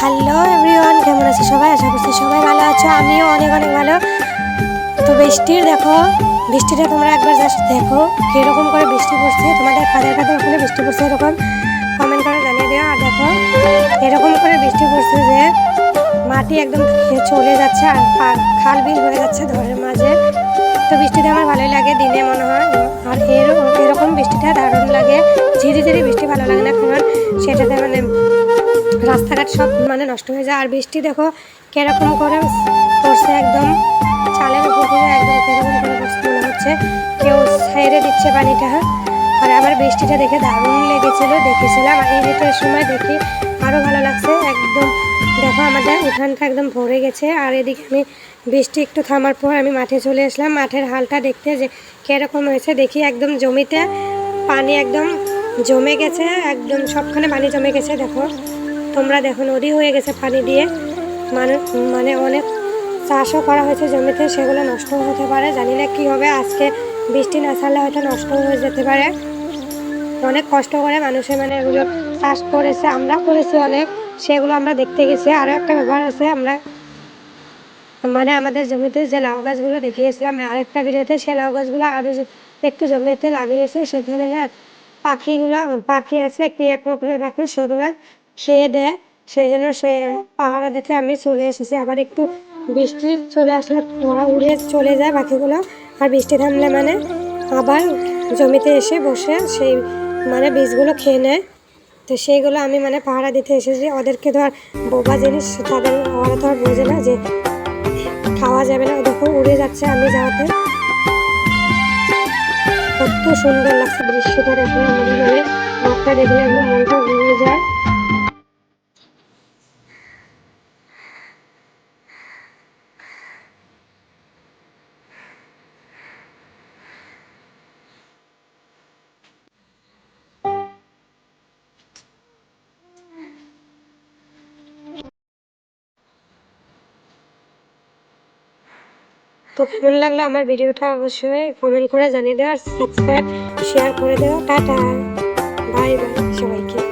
Hello everyone, কেমন আছে সবাই? আশা করছি সবাই ভালো আছো, আমিও অনেক অনেক ভালো। তো বৃষ্টিটা তোমরা একবার জাস্ট দেখো কীরকম করে বৃষ্টি পড়ছে। তোমাদের কাদের কাদের ওখানে বৃষ্টি পড়ছে এরকম কমেন্ট করে জানিয়ে দিও। আর দেখো এরকম করে বৃষ্টি পড়ছে যে মাটি একদম চলে যাচ্ছে আর খাল বিল হয়ে যাচ্ছে ঘরের মাঝে। তো বৃষ্টিটা আমার ভালোই লাগে দিনে মনে হয়, আর এরকম বৃষ্টিটা দারুণ লাগে। ঝিরি ঝিরি বৃষ্টি ভালো লাগে না, কারণ সেটাতে রাস্তাঘাট সব নষ্ট হয়ে যায়। আর বৃষ্টি দেখো কীরকম করে পড়ছে, একদম চালের উপর থেকে একদম কীরকম করে পড়ছে, মনে হচ্ছে কেউ ছেড়ে দিচ্ছে পানিটা। আর আমার বৃষ্টিটা দেখে দারুণ লেগেছিলো, দেখেছিলাম। আর এই ঋতুর সময় দেখি আরও ভালো লাগছে। একদম দেখো আমাদের উঠানটা একদম ভরে গেছে। আর এদিকে আমি বৃষ্টি একটু থামার পর আমি মাঠে চলে আসলাম, মাঠের হালটা দেখতে যে কীরকম হয়েছে। দেখি একদম জমিতে পানি একদম জমে গেছে, একদম সবখানে পানি জমে গেছে। দেখো তোমরা দেখো নদী হয়ে গেছে পানি দিয়ে। অনেক চাষও করা হয়েছে জমিতে, সেগুলো নষ্ট হতে পারে। জানি না কী হবে, আজকে বৃষ্টি না ছাড়লে হয়তো নষ্ট হয়ে যেতে পারে। অনেক কষ্ট করে মানুষে এগুলো চাষ করেছে, আমরা করেছি অনেক, সেগুলো আমরা দেখতে গেছি। আরও একটা ব্যাপার আছে, আমরা আমাদের জমিতে যে লাউ গাছগুলো দেখিয়েছিলাম আরেকটা ভিডিওতে, সেই লাউ গাছগুলো আরও একটু জমিতে লাগিয়েছে। সেখানে পাখি আছে, কি এক করে রাখে, সেগুলো খেয়ে দেয়। সেই জন্য সে পাহারা দিতে আমি চলে এসেছি। আবার একটু বৃষ্টি চলে আসলে ওরা উড়ে চলে যায় পাখিগুলো। আর বৃষ্টি থামলে আবার জমিতে এসে বসে সেই বীজগুলো খেয়ে নেয়। তো সেইগুলো আমি পাহারা দিতে এসেছি। ওদেরকে তো আর বোবা জিনিস, ওরা তো আর বোঝে না যে খাওয়া যাবে না। দেখো উড়ে যাচ্ছে আমি যাওয়াতে। কত সুন্দর লাগছে দৃশ্যটা দেখে, আমাদের মাঠটা দেখলে একদম মনটা ঘুরে যায়। তো কেমন লাগলো আমার ভিডিওটা অবশ্যই কমেন্ট করে জানিয়ে দেওয়া, আর সাবস্ক্রাইব শেয়ার করে দেওয়া। টাটা, বাই বাই সবাইকে।